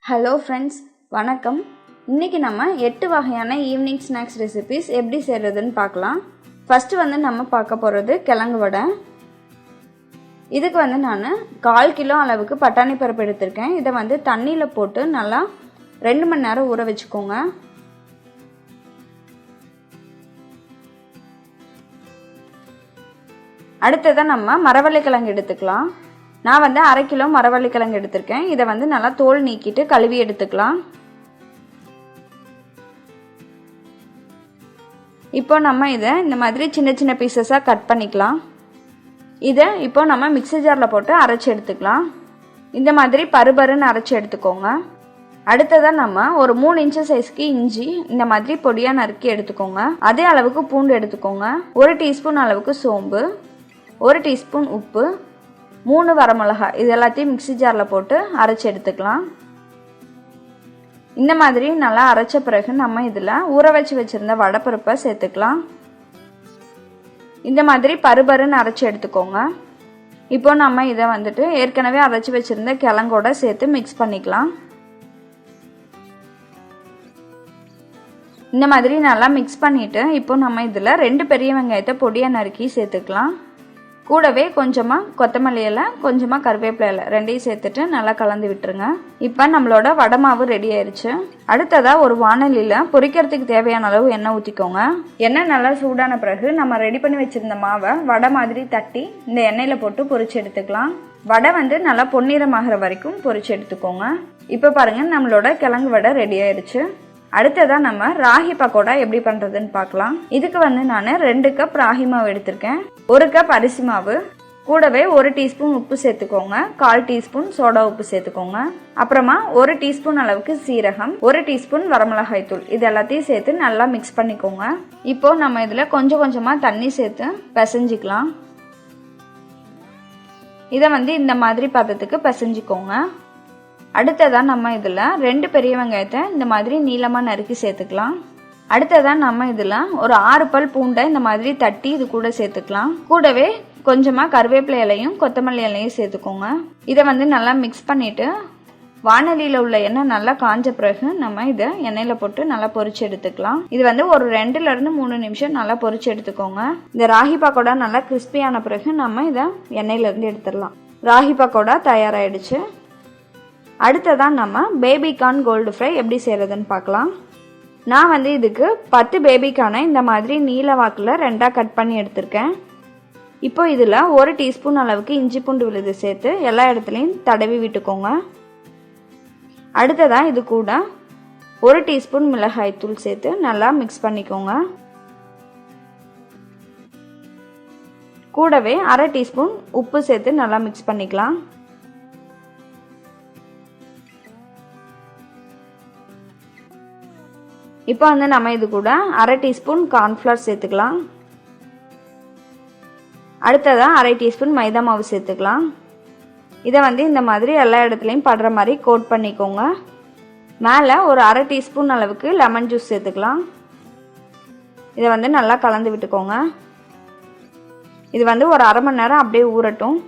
Hello friends, வணக்கம். இன்றைக்கி நம்ம 8 வகையான ஈவினிங் ஸ்நாக்ஸ் ரெசிபீஸ் எப்படி செய்கிறதுன்னு பார்க்கலாம். ஃபஸ்ட்டு நம்ம பார்க்க போகிறது கிழங்கு வடை. இதுக்கு நான் 1/4 கிலோ அளவுக்கு பட்டாணி பருப்பு எடுத்திருக்கேன். இதை தண்ணியில் போட்டு நல்லா 2 மணி நேரம் ஊற வச்சுக்கோங்க. அடுத்ததாக நம்ம மரவள்ளிக்கிழங்கு எடுத்துக்கலாம். நான் 1/2 கிலோ மரவள்ளிக்கிழங்கு எடுத்திருக்கேன். இதை நல்லா தோல் நீக்கிட்டு கழுவி எடுத்துக்கலாம். இப்போ நம்ம இதை இந்த மாதிரி சின்ன சின்ன பீசஸாக கட் பண்ணிக்கலாம். இதை இப்போ நம்ம மிக்ஸி ஜாரில் போட்டு அரைச்சி எடுத்துக்கலாம். இந்த மாதிரி பருபருன்னு அரைச்சி எடுத்துக்கோங்க. அடுத்ததாக நம்ம ஒரு 3 இன்ச்சு சைஸ்க்கு இஞ்சி இந்த மாதிரி பொடியாக நறுக்கி எடுத்துக்கோங்க. அதே அளவுக்கு பூண்டு எடுத்துக்கோங்க. 1 டீஸ்பூன் அளவுக்கு சோம்பு, 1 டீஸ்பூன் உப்பு, 3 வரமிளகாய், இது எல்லாத்தையும் மிக்ஸி ஜாரில் போட்டு அரைச்சி எடுத்துக்கலாம். இந்த மாதிரி நல்லா அரைச்ச பிறகு நம்ம இதில் ஊற வச்சு வச்சுருந்த வடைப்பருப்பை சேர்த்துக்கலாம். இந்த மாதிரி பருபருன்னு அரைச்சி எடுத்துக்கோங்க. இப்போ நம்ம இதை ஏற்கனவே அரைச்சி வச்சுருந்த கிழங்கோட சேர்த்து மிக்ஸ் பண்ணிக்கலாம். இந்த மாதிரி நல்லா மிக்ஸ் பண்ணிவிட்டு இப்போ நம்ம இதில் 2 பெரிய வெங்காயத்தை பொடியாக நறுக்கி சேர்த்துக்கலாம். கூடவே கொஞ்சமாக கொத்தமல்லி இலை, கொஞ்சமாக கருவேப்பிலை இலை ரெண்டையும் சேர்த்துட்டு நல்லா கலந்து விட்டுருங்க. இப்போ நம்மளோட வடை மாவு ரெடி ஆயிடுச்சு. அடுத்ததாக ஒரு வாணலியில் பொரிக்கிறதுக்கு தேவையான அளவு எண்ணெய் ஊற்றிக்கோங்க. எண்ணெய் நல்லா சூடான பிறகு நம்ம ரெடி பண்ணி வச்சுருந்த மாவை வடை மாதிரி தட்டி இந்த எண்ணெயில் போட்டு பொரிச்சு எடுத்துக்கலாம். வடை நல்லா பொன்னிறமாகிற வரைக்கும் பொரிச்சு எடுத்துக்கோங்க. இப்போ பாருங்கள், நம்மளோட கிழங்கு வடை ரெடி ஆயிடுச்சு. அடுத்ததாக நம்ம ராகி பக்கோடா எப்படி பண்ணுறதுன்னு பார்க்கலாம். இதுக்கு நான் 2 கப் ராகி மாவு எடுத்திருக்கேன். 1 கப் அரிசி மாவு, கூடவே 1 டீஸ்பூன் உப்பு சேர்த்துக்கோங்க. 1/4 டீஸ்பூன் சோடா உப்பு சேர்த்துக்கோங்க. அப்புறமா 1 டீஸ்பூன் அளவுக்கு சீரகம், 1 டீஸ்பூன் வரமிளகாய் தூள், இது எல்லாத்தையும் சேர்த்து நல்லா மிக்ஸ் பண்ணிக்கோங்க. இப்போ நம்ம இதில் கொஞ்சம் கொஞ்சமாக தண்ணி சேர்த்து பிசைஞ்சிக்கலாம். இதை இந்த மாதிரி பதத்துக்கு பிசைஞ்சிக்கோங்க. அடுத்ததாக நம்ம இதில் 2 பெரிய வெங்காயத்தை இந்த மாதிரி நீளமாக நறுக்கி சேர்த்துக்கலாம். அடுத்ததாக நம்ம இதில் ஒரு 6 பல் பூண்டை இந்த மாதிரி தட்டி இது கூட சேர்த்துக்கலாம். கூடவே கொஞ்சமாக கருவேப்பிலை இலையும் கொத்தமல்லி இலையும் சேர்த்துக்கோங்க. இதை நல்லா மிக்ஸ் பண்ணிவிட்டு வாணலியில் உள்ள எண்ணெய் நல்லா காஞ்ச பிறகு நம்ம இதை எண்ணெயில் போட்டு நல்லா பொரிச்சு எடுத்துக்கலாம். இது ஒரு 2லேருந்து 3 நிமிஷம் நல்லா பொரிச்சு எடுத்துக்கோங்க. இந்த ராகி பக்கோடா நல்லா கிறிஸ்பியான பிறகு நம்ம இதை எண்ணெயிலேருந்து எடுத்துடலாம். ராகி பக்கோடா தயாராகிடுச்சு. அடுத்ததான் நம்ம பேபிகார்ன் கோல்டு ஃப்ரை எப்படி செய்கிறதுன்னு பார்க்கலாம். நான் இதுக்கு 10 பேபிகார்னை இந்த மாதிரி நீல வாக்கில் 2ஆக கட் பண்ணி எடுத்திருக்கேன். இப்போ இதில் 1 டீஸ்பூன் அளவுக்கு இஞ்சி பூண்டு விழுது சேர்த்து எல்லா இடத்துலையும் தடவி விட்டுக்கோங்க. அடுத்ததாக இது கூட 1 டீஸ்பூன் மிளகாய் தூள் சேர்த்து நல்லா மிக்ஸ் பண்ணிக்கோங்க. கூடவே 1/2 டீஸ்பூன் உப்பு சேர்த்து நல்லா மிக்ஸ் பண்ணிக்கலாம். இப்போ நம்ம இது கூட 1/2 டீஸ்பூன் கார்ன்ஃப்ளவர் சேர்த்துக்கலாம். அடுத்ததாக 1/2 டீஸ்பூன் மைதா மாவு சேர்த்துக்கலாம். இதை இந்த மாதிரி எல்லா இடத்துலையும் படுற மாதிரி கோட் பண்ணிக்கோங்க. மேலே ஒரு 1/2 டீஸ்பூன் அளவுக்கு லெமன் ஜூஸ் சேர்த்துக்கலாம். இதை நல்லா கலந்து விட்டுக்கோங்க. இது ஒரு 1/2 மணி நேரம் அப்படியே ஊறட்டும்.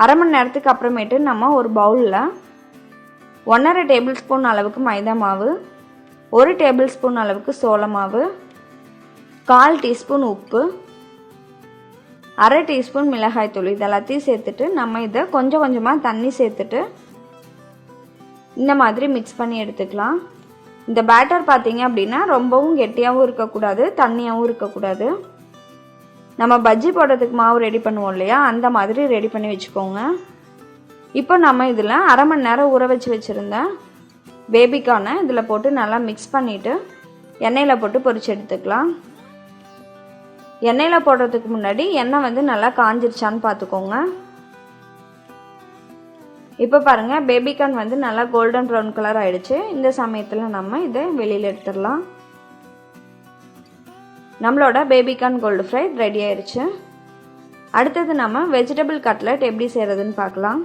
1/2 மணி நேரத்துக்கு அப்புறமேட்டு நம்ம ஒரு பவுலில் 1/2 டேபிள் ஸ்பூன் அளவுக்கு மைதா மாவு, 1 டேபிள் ஸ்பூன் அளவுக்கு சோள மாவு, 1/4 டீஸ்பூன் உப்பு, 1/2 டீஸ்பூன் மிளகாய் தூள், இது எல்லாத்தையும் சேர்த்துட்டு நம்ம இதை கொஞ்சம் கொஞ்சமாக தண்ணி சேர்த்துட்டு இந்த மாதிரி மிக்ஸ் பண்ணி எடுத்துக்கலாம். இந்த பேட்டர் பார்த்தீங்க அப்படின்னா ரொம்பவும் கெட்டியாகவும் இருக்கக்கூடாது, தண்ணியாகவும் இருக்கக்கூடாது. நம்ம பஜ்ஜி போடுறதுக்கு மாவு ரெடி பண்ணுவோம் இல்லையா, அந்த மாதிரி ரெடி பண்ணி வச்சுக்கோங்க. இப்போ நம்ம இதில் 1/2 மணி நேரம் ஊற வச்சு வச்சுருந்தேன் பேபிகார்னை இதில் போட்டு நல்லா மிக்ஸ் பண்ணிவிட்டு எண்ணெயில் போட்டு பொரிச்சு எடுத்துக்கலாம். எண்ணெயில் போடுறதுக்கு முன்னாடி எண்ணெய் நல்லா காஞ்சிருச்சான்னு பார்த்துக்கோங்க. இப்போ பாருங்கள், பேபிகார்ன் நல்லா கோல்டன் ப்ரௌன் கலர் ஆகிடுச்சு. இந்த சமயத்தில் நம்ம இதை வெளியில் எடுத்துடலாம். நம்மளோட பேபிகார்ன் கோல்டு ஃப்ரை ரெடி ஆயிடுச்சு. அடுத்தது நம்ம வெஜிடபிள் கட்லெட் எப்படி செய்கிறதுன்னு பார்க்கலாம்.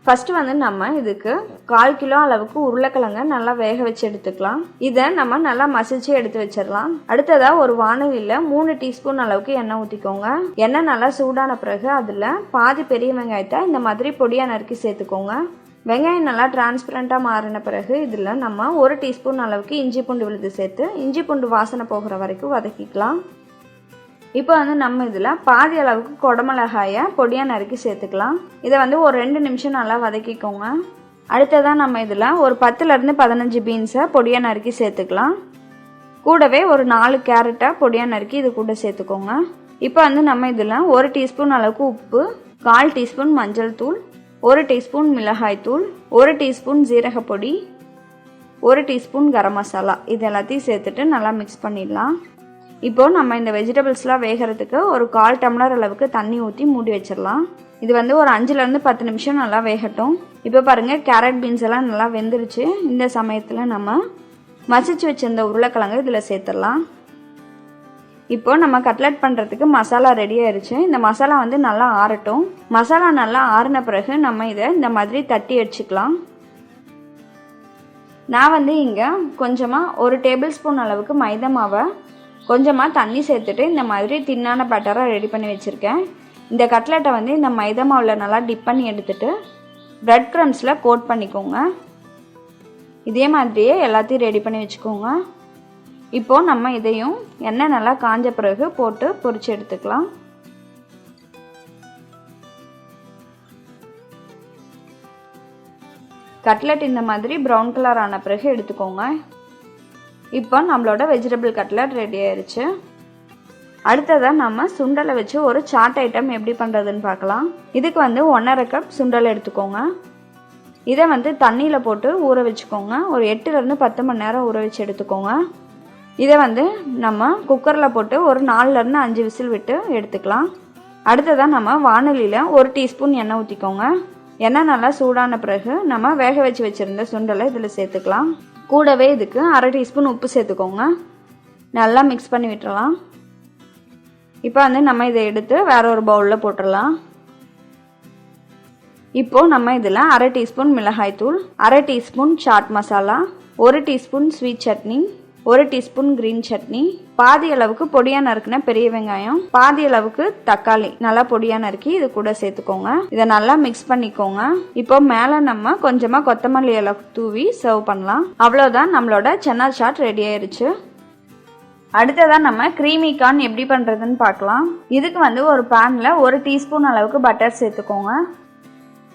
ஃபஸ்ட்டு நம்ம இதுக்கு 1/4 கிலோ அளவுக்கு உருளைக்கிழங்க நல்லா வேக வச்சு எடுத்துக்கலாம். இதை நம்ம நல்லா மசிச்சு எடுத்து வச்சிடலாம். அடுத்ததாக ஒரு வாணலியில் 3 டீஸ்பூன் அளவுக்கு எண்ணெய் ஊற்றிக்கோங்க. எண்ணெய் நல்லா சூடான பிறகு அதில் பாதி பெரிய வெங்காயத்தை இந்த மாதிரி பொடியாக நறுக்கி சேர்த்துக்கோங்க. வெங்காயம் நல்லா டிரான்ஸ்பரண்ட்டாக மாறின பிறகு இதில் நம்ம 1 டீஸ்பூன் அளவுக்கு இஞ்சி பூண்டு விழுது சேர்த்து இஞ்சி பூண்டு வாசனை போகிற வரைக்கும் வதக்கிக்கலாம். இப்போ வந்து நம்ம இதில் பாதி அளவுக்கு குடமிளகாயை பொடியாக நறுக்கி சேர்த்துக்கலாம். இதை வந்து ஒரு 2 நிமிஷம் நல்லா வதக்கிக்கோங்க. அடுத்ததான் நம்ம இதில் ஒரு 10லேருந்து 15 பீன்ஸை பொடியாக நறுக்கி சேர்த்துக்கலாம். கூடவே ஒரு 4 கேரட்டை பொடியாக நறுக்கி இது கூட சேர்த்துக்கோங்க. இப்போ வந்து நம்ம இதில் 1 டீஸ்பூன் அளவுக்கு உப்பு, 1/4 டீஸ்பூன் மஞ்சள் தூள், 1 டீஸ்பூன் மிளகாய் தூள், 1 டீஸ்பூன் ஜீரகப்பொடி, 1 டீஸ்பூன் கரம் மசாலா இது எல்லாத்தையும் சேர்த்துட்டு நல்லா மிக்ஸ் பண்ணிடலாம். இப்போது நம்ம இந்த வெஜிடபிள்ஸ்லாம் வேகிறதுக்கு ஒரு 1/4 டம்ளர் அளவுக்கு தண்ணி ஊற்றி மூடி வச்சிடலாம். இது வந்து ஒரு 5லேருந்து 10 நிமிஷம் நல்லா வேகட்டும். இப்போ பாருங்கள் கேரட் பீன்ஸ் எல்லாம் நல்லா வெந்துருச்சு. இந்த சமயத்தில் நம்ம மசிச்சு வச்சிருந்த உருளைக்கிழங்கு இதில் சேர்த்துடலாம். இப்போது நம்ம கட்லெட் பண்ணுறதுக்கு மசாலா ரெடி ஆயிடுச்சு. இந்த மசாலா வந்து நல்லா ஆறட்டும். மசாலா நல்லா ஆறின பிறகு நம்ம இதை இந்த மாதிரி தட்டி அடிச்சுக்கலாம். நான் வந்து இங்கே கொஞ்சமாக 1 டேபிள் ஸ்பூன் அளவுக்கு மைதா மாவை கொஞ்சமாக தண்ணி சேர்த்துட்டு இந்த மாதிரி தின்னான பேட்டராக ரெடி பண்ணி வச்சுருக்கேன். இந்த கட்லெட்டை வந்து இந்த மைதா மாவில் நல்லா டிப் பண்ணி எடுத்துட்டு பிரெட் க்ரம்ஸில் கோட் பண்ணிக்கோங்க. இதே மாதிரியே எல்லாத்தையும் ரெடி பண்ணி வச்சுக்கோங்க. இப்போது நம்ம இதையும் எண்ணெய் நல்லா காஞ்ச பிறகு போட்டு பொரிச்சு எடுத்துக்கலாம். கட்லெட் இந்த மாதிரி ப்ரௌன் கலர் ஆன பிறகு எடுத்துக்கோங்க. இப்போ நம்மளோட வெஜிடபிள் கட்லெட் ரெடி ஆயிடுச்சு. அடுத்ததாக நம்ம சுண்டலை வச்சு ஒரு சாட் ஐட்டம் எப்படி பண்ணுறதுன்னு பார்க்கலாம். இதுக்கு வந்து 1/2 கப் சுண்டல் எடுத்துக்கோங்க. இதை வந்து தண்ணியில் போட்டு ஊற வச்சுக்கோங்க. ஒரு 8லேருந்து 10 மணி நேரம் ஊற வச்சு எடுத்துக்கோங்க. இதை வந்து நம்ம குக்கரில் போட்டு ஒரு 4லேருந்து 5 விசில் விட்டு எடுத்துக்கலாம். அடுத்ததாக நம்ம வானலியில் 1 டீஸ்பூன் எண்ணெய் ஊற்றிக்கோங்க. எண்ணெய் நல்லா சூடான பிறகு நம்ம வேக வச்சு வச்சுருந்த சுண்டலை இதில் சேர்த்துக்கலாம். கூடவே இதுக்கு 1/2 டீஸ்பூன் உப்பு சேர்த்துக்கோங்க. நல்லா மிக்ஸ் பண்ணி விட்டுறலாம். இப்போ வந்து நம்ம இதை எடுத்து வேற ஒரு பவுலில் போட்டுடலாம். இப்போது நம்ம இதில் 1/2 டீஸ்பூன் மிளகாய் தூள், 1/2 teaspoon chaat masala, 1 teaspoon sweet chutney, 1 teaspoon green chutney, பாதி அளவுக்கு பொடியாக நறுக்கின பெரிய வெங்காயம், பாதி அளவுக்கு தக்காளி நல்லா பொடியாக நறுக்கி இது கூட சேர்த்துக்கோங்க. இதை நல்லா மிக்ஸ் பண்ணிக்கோங்க. இப்போ மேலே நம்ம கொஞ்சமாக கொத்தமல்லி இலை தூவி சர்வ் பண்ணலாம். அவ்வளோதான், நம்மளோட சன்னா சாட் ரெடி ஆயிருச்சு. அடுத்ததான் நம்ம க்ரீமி கார்ன் எப்படி பண்ணுறதுன்னு பார்க்கலாம். இதுக்கு வந்து ஒரு பேனில் 1 டீஸ்பூன் அளவுக்கு பட்டர் சேர்த்துக்கோங்க.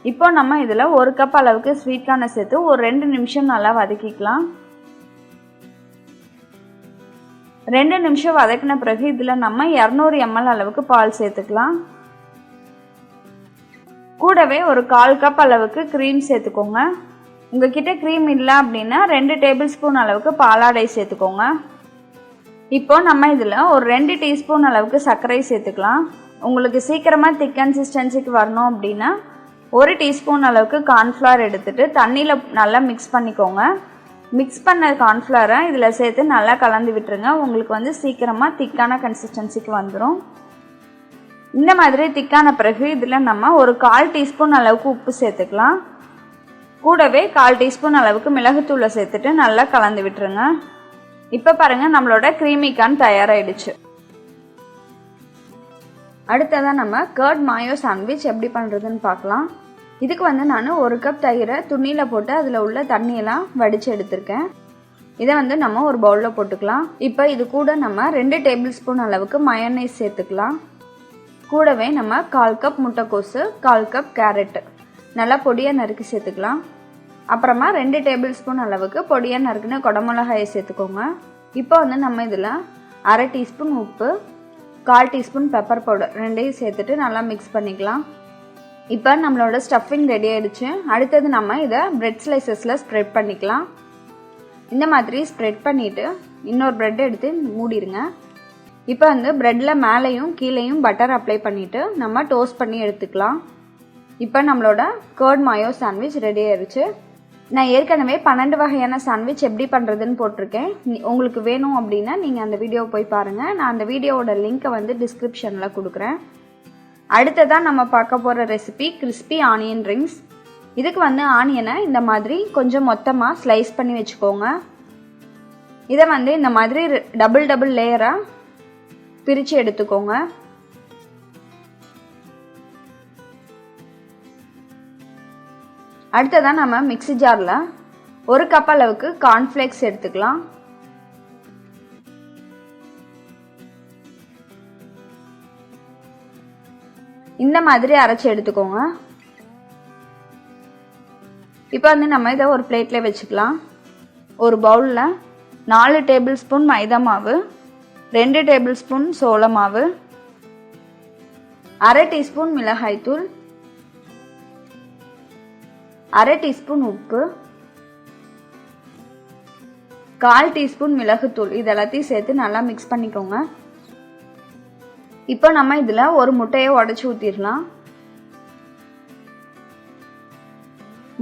இப்போ நம்ம இதில் 1 கப் அளவுக்கு ஸ்வீட் கார்னை சேர்த்து ஒரு 2 நிமிஷம் நல்லா வதக்கிக்கலாம். 2 நிமிஷம் வதக்கின பிறகு இதில் நம்ம 200 ml அளவுக்கு பால் சேர்த்துக்கலாம். கூடவே ஒரு 1/4 கப் அளவுக்கு க்ரீம் சேர்த்துக்கோங்க. உங்ககிட்ட க்ரீம் இல்லை அப்படின்னா 2 டேபிள் ஸ்பூன் அளவுக்கு பாலாடை சேர்த்துக்கோங்க. இப்போ நம்ம இதில் ஒரு 2 டீஸ்பூன் அளவுக்கு சர்க்கரை சேர்த்துக்கலாம். உங்களுக்கு சீக்கிரமாக திக் கன்சிஸ்டன்சிக்கு வரணும் அப்படின்னா 1 டீஸ்பூன் அளவுக்கு கார்ன்ஃப்ளவர் எடுத்துட்டு தண்ணியில் நல்லா மிக்ஸ் பண்ணிக்கோங்க. மிக்ஸ் பண்ண கார்ன்ஃப்ளவரை இதில் சேர்த்து நல்லா கலந்து விட்டுருங்க. உங்களுக்கு வந்து சீக்கிரமாக திக்கான கன்சிஸ்டன்சிக்கு வந்துடும். இந்த மாதிரி திக்கான பிறகு இதில் நம்ம ஒரு 1/4 டீஸ்பூன் அளவுக்கு உப்பு சேர்த்துக்கலாம். கூடவே 1/4 டீஸ்பூன் அளவுக்கு மிளகுத்தூளை சேர்த்துட்டு நல்லா கலந்து விட்டுருங்க. இப்போ பாருங்கள், நம்மளோட க்ரீமி கார்ன் தயாராகிடுச்சு. அடுத்ததாக நம்ம கர்ட் மாயோ சாண்ட்விச் எப்படி பண்ணுறதுன்னு பார்க்கலாம். இதுக்கு வந்து நான் 1 கப் தயிரை துணியில் போட்டு அதில் உள்ள தண்ணியெல்லாம் வடித்து எடுத்திருக்கேன். இதை வந்து நம்ம ஒரு பவுலில் போட்டுக்கலாம். இப்போ இது கூட நம்ம 2 டேபிள் ஸ்பூன் அளவுக்கு மயோனைஸ் சேர்த்துக்கலாம். கூடவே நம்ம 1/4 கப் முட்டைக்கோசு, 1/4 கப் கேரட்டு நல்லா பொடியாக நறுக்கி சேர்த்துக்கலாம். அப்புறமா 2 டேபிள் ஸ்பூன் அளவுக்கு பொடியாக நறுக்குன்னு குடமிளகாயை சேர்த்துக்கோங்க. இப்போ வந்து நம்ம இதில் 1/2 டீஸ்பூன் உப்பு, 1/4 டீஸ்பூன் பெப்பர் பவுடர் ரெண்டையும் சேர்த்துட்டு நல்லா மிக்ஸ் பண்ணிக்கலாம். இப்போ நம்மளோட ஸ்டஃபிங் ரெடி ஆகிடுச்சு. அடுத்தது நம்ம இதை பிரெட் ஸ்லைசஸில் ஸ்ப்ரெட் பண்ணிக்கலாம். இந்த மாதிரி ஸ்ப்ரெட் பண்ணிவிட்டு இன்னொரு ப்ரெட் எடுத்து மூடிடுங்க. இப்போ வந்து ப்ரெட்டில் மேலேயும் கீழேயும் பட்டர் அப்ளை பண்ணிவிட்டு நம்ம டோஸ்ட் பண்ணி எடுத்துக்கலாம். இப்போ நம்மளோட கர்ட் மாயோ சாண்ட்விச் ரெடி ஆயிடுச்சு. நான் ஏற்கனவே 12 வகையான சாண்ட்விச் எப்படி பண்ணுறதுன்னு போட்டிருக்கேன். உங்களுக்கு வேணும் அப்படின்னா நீங்கள் அந்த வீடியோவை போய் பாருங்கள். நான் அந்த வீடியோவோட லிங்க்கை வந்து டிஸ்கிரிப்ஷனில் கொடுக்குறேன். அடுத்ததான் நம்ம பார்க்க போகிற ரெசிபி கிறிஸ்பி ஆனியன் ரிங்ஸ். இதுக்கு வந்து ஆனியனை இந்த மாதிரி கொஞ்சம் மொத்தமாக ஸ்லைஸ் பண்ணி வச்சுக்கோங்க. இதை வந்து இந்த மாதிரி டபுள் லேயராக பிரித்து எடுத்துக்கோங்க. அடுத்ததான் நம்ம மிக்ஸி ஜாரில் 1 கப் அளவுக்கு கார்ன்ஃப்ளேக்ஸ் எடுத்துக்கலாம். இந்த மாதிரி அரைச்சி எடுத்துக்கோங்க. இப்போ வந்து நம்ம இதை ஒரு பிளேட்டில் வச்சுக்கலாம். ஒரு பவுலில் 4 டேபிள் ஸ்பூன் மைதா மாவு, 2 டேபிள் ஸ்பூன் சோள மாவு, 1/2 டீஸ்பூன் மிளகாய்த்தூள், 1/2 டீஸ்பூன் உப்பு, 1/4 டீஸ்பூன் மிளகுத்தூள் இதெல்லாத்தையும் சேர்த்து நல்லா மிக்ஸ் பண்ணிக்கோங்க. இப்போ நம்ம இதில் ஒரு முட்டையை உடைச்சி ஊற்றிடலாம்.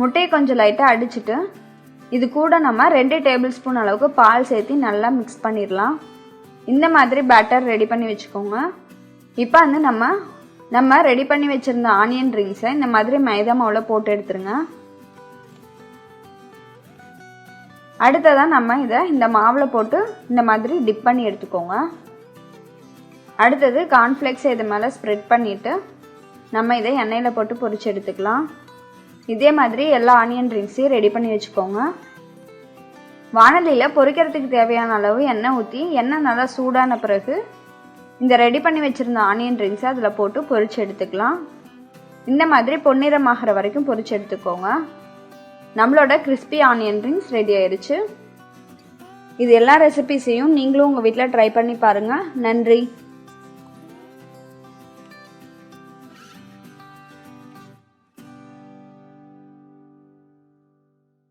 முட்டையை கொஞ்சம் லைட்டாக அடிச்சுட்டு இது கூட நம்ம 2 டேபிள் ஸ்பூன் அளவுக்கு பால் சேர்த்து நல்லா மிக்ஸ் பண்ணிடலாம். இந்த மாதிரி பேட்டர் ரெடி பண்ணி வச்சுக்கோங்க. இப்போ வந்து நம்ம ரெடி பண்ணி வச்சுருந்த ஆனியன் ரிங்ஸை இந்த மாதிரி மைதா மாவில் போட்டு எடுத்துருங்க. அடுத்ததான் நம்ம இதை இந்த மாவில் போட்டு இந்த மாதிரி டிப் பண்ணி எடுத்துக்கோங்க. அடுத்தது கார்ன்ஃப்ளேக்ஸை இது மேலே ஸ்ப்ரெட் பண்ணிவிட்டு நம்ம இதை எண்ணெயில் போட்டு பொரிச்சு எடுத்துக்கலாம். இதே மாதிரி எல்லா ஆனியன் ரிங்ஸையும் ரெடி பண்ணி வச்சுக்கோங்க. வாணலியில் பொரிக்கிறதுக்கு தேவையான அளவு எண்ணெய் ஊற்றி எண்ணெய் நல்லா சூடான பிறகு இந்த ரெடி பண்ணி வச்சுருந்த ஆனியன் ரிங்ஸை அதில் போட்டு பொரிச்சு எடுத்துக்கலாம். இந்த மாதிரி பொன்னிறமாகிற வரைக்கும் பொரிச்சு எடுத்துக்கோங்க. நம்மளோட கிறிஸ்பி ஆனியன் ரிங்ஸ் ரெடி ஆயிடுச்சு. இது எல்லா ரெசிபீஸையும் நீங்களும் உங்கள் வீட்டில் ட்ரை பண்ணி பாருங்கள். நன்றி.